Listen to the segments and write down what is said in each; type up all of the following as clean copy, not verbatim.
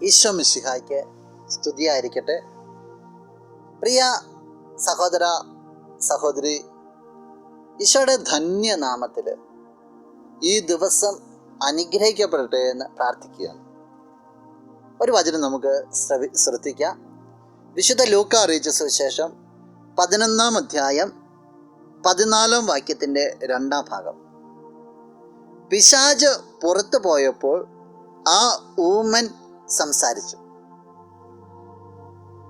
ഈശോ മിശിഹായ്ക്ക് സ്തുതിയായിരിക്കട്ടെ. പ്രിയ സഹോദര സഹോദരി, ഈശോയുടെ ധന്യനാമത്തിൽ ഈ ദിവസം അനുഗ്രഹിക്കപ്പെടട്ടെ എന്ന് പ്രാർത്ഥിക്കുകയാണ്. ഒരു വചനം നമുക്ക് ശ്രദ്ധിക്കാം. വിശുദ്ധ ലൂക്കാ അറിയിച്ച സുവിശേഷം 11-ാം അധ്യായം 14-ാം വാക്യത്തിൻ്റെ 2-ാം ഭാഗം. പിശാച് പുറത്തു പോയപ്പോൾ ആ ഊമൻ സംസാരിച്ചു.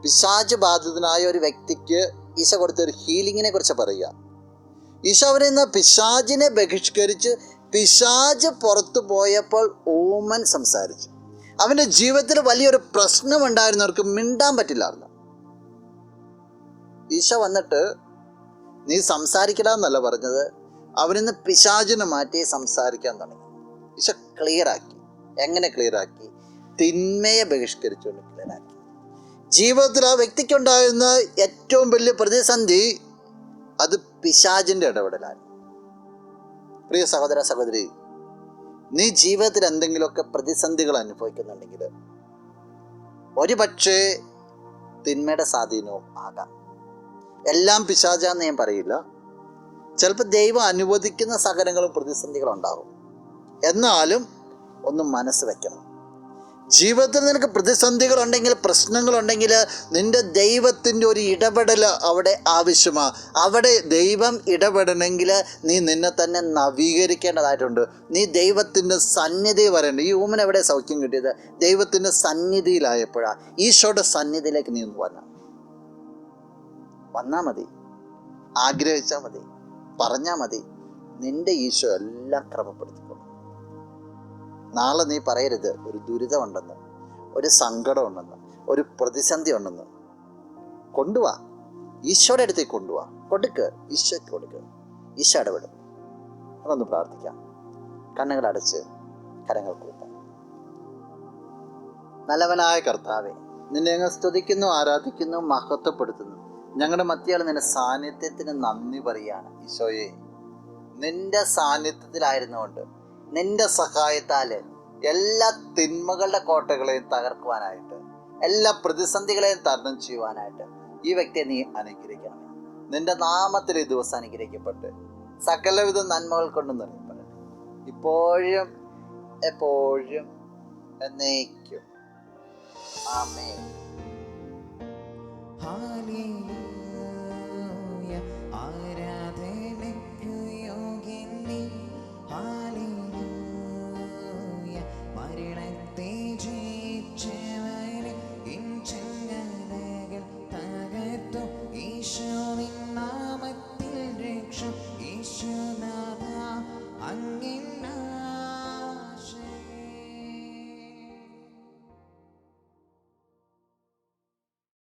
പിശാച് ബാധിതനായ ഒരു വ്യക്തിക്ക് ഈശോ കൊടുത്തൊരു ഹീലിങ്ങിനെ കുറിച്ച് പറയുക. ഈശോ അവരിൽ നിന്ന് പിശാചിനെ ബഹിഷ്കരിച്ച് പിശാച് പുറത്തു പോയപ്പോൾ ഊമൻ സംസാരിച്ചു. അവൻ്റെ ജീവിതത്തിൽ വലിയൊരു പ്രശ്നമുണ്ടായിരുന്നവർക്ക് മിണ്ടാൻ പറ്റില്ലായിരുന്നു. ഈശോ വന്നിട്ട് നീ സംസാരിക്കണമെന്നല്ല പറഞ്ഞത്, അവരിൽ നിന്ന് പിശാചിനെ മാറ്റി സംസാരിക്കാൻ തുടങ്ങി. ഈശോ ക്ലിയറാക്കി. എങ്ങനെ ക്ലിയറാക്കി? തിന്മയെ ബഹിഷ്കരിച്ചുകൊണ്ട് ക്ലിയറാക്കി. ജീവിതത്തിൽ ആ വ്യക്തിക്കുണ്ടായിരുന്ന ഏറ്റവും വലിയ പ്രതിസന്ധി അത് പിശാചിൻ്റെ ഇടപെടലാണ്. പ്രിയ സഹോദര സഹോദരി, നീ ജീവിതത്തിൽ എന്തെങ്കിലുമൊക്കെ പ്രതിസന്ധികൾ അനുഭവിക്കുന്നുണ്ടെങ്കിൽ ഒരു പക്ഷേ തിന്മയുടെ സ്വാധീനവും ആകാം. എല്ലാം പിശാചാന്ന് ഞാൻ പറയില്ല. ചിലപ്പോൾ ദൈവം അനുവദിക്കുന്ന സകലങ്ങളും പ്രതിസന്ധികളും ഉണ്ടാകും. എന്നാലും ഒന്ന് മനസ്സ് വെക്കണം. ജീവിതത്തിൽ നിനക്ക് പ്രതിസന്ധികളുണ്ടെങ്കിൽ, പ്രശ്നങ്ങളുണ്ടെങ്കിൽ, നിന്റെ ദൈവത്തിൻ്റെ ഒരു ഇടപെടൽ അവിടെ ആവശ്യമാണ്. അവിടെ ദൈവം ഇടപെടണമെങ്കിൽ നീ നിന്നെ തന്നെ നവീകരിക്കേണ്ടതായിട്ടുണ്ട്. നീ ദൈവത്തിൻ്റെ സന്നിധി വരേണ്ട. ഈ ഊമന് എവിടെ സൗഖ്യം കിട്ടിയത്? ദൈവത്തിൻ്റെ സന്നിധിയിലായപ്പോഴാണ്. ഈശോയുടെ സന്നിധിയിലേക്ക് നീ ഒന്ന് വന്നാൽ മതി. ആഗ്രഹിച്ചാൽ മതി, പറഞ്ഞാൽ മതി. നിന്റെ ഈശോ എല്ലാം ക്രമപ്പെടുത്തിക്കൊള്ളും. നാളെ നീ പറയരുത് ഒരു ദുരിതമുണ്ടെന്ന്, ഒരു സങ്കടം ഉണ്ടെന്ന്, ഒരു പ്രതിസന്ധി ഉണ്ടെന്ന്. കൊണ്ടുവാ, ഈശോയുടെ അടുത്തേക്ക് കൊണ്ടുവാ. ഈശോയ്ക്ക് കൊടുക്കുക. ഈശോ ഇടപെടും. അതൊന്ന് പ്രാർത്ഥിക്കാം. കണ്ണുകൾ അടച്ച് കരങ്ങൾ കൂട്ടാം. നല്ലവനായ കർത്താവേ, നിന്നെ ഞങ്ങൾ സ്തുതിക്കുന്നു, ആരാധിക്കുന്നു, മഹത്വപ്പെടുത്തുന്നു. ഞങ്ങളുടെ മധ്യയിൽ നിന്റെ സാന്നിധ്യത്തിന് നന്ദി പറയുകയാണ്. ഈശോയെ, നിന്റെ സാന്നിധ്യത്തിലായിരുന്നുകൊണ്ട് നിന്റെ സഹായത്താൽ എല്ലാ തിന്മകളുടെ കോട്ടകളെയും തകർക്കുവാനായിട്ട്, എല്ലാ പ്രതിസന്ധികളെയും തരണം ചെയ്യുവാനായിട്ട് ഈ വ്യക്തിയെ നീ അനുഗ്രഹിക്കണം. നിന്റെ നാമത്തിൽ ഈ ദിവസം അനുഗ്രഹിക്കപ്പെട്ട് സകലവിധ നന്മകൾ കൊണ്ട് നിറയപ്പെടട്ടെ, ഇപ്പോഴും എപ്പോഴും എന്നേക്കും. ആമേൻ. ഹല്ലേലൂയ. ആരാധന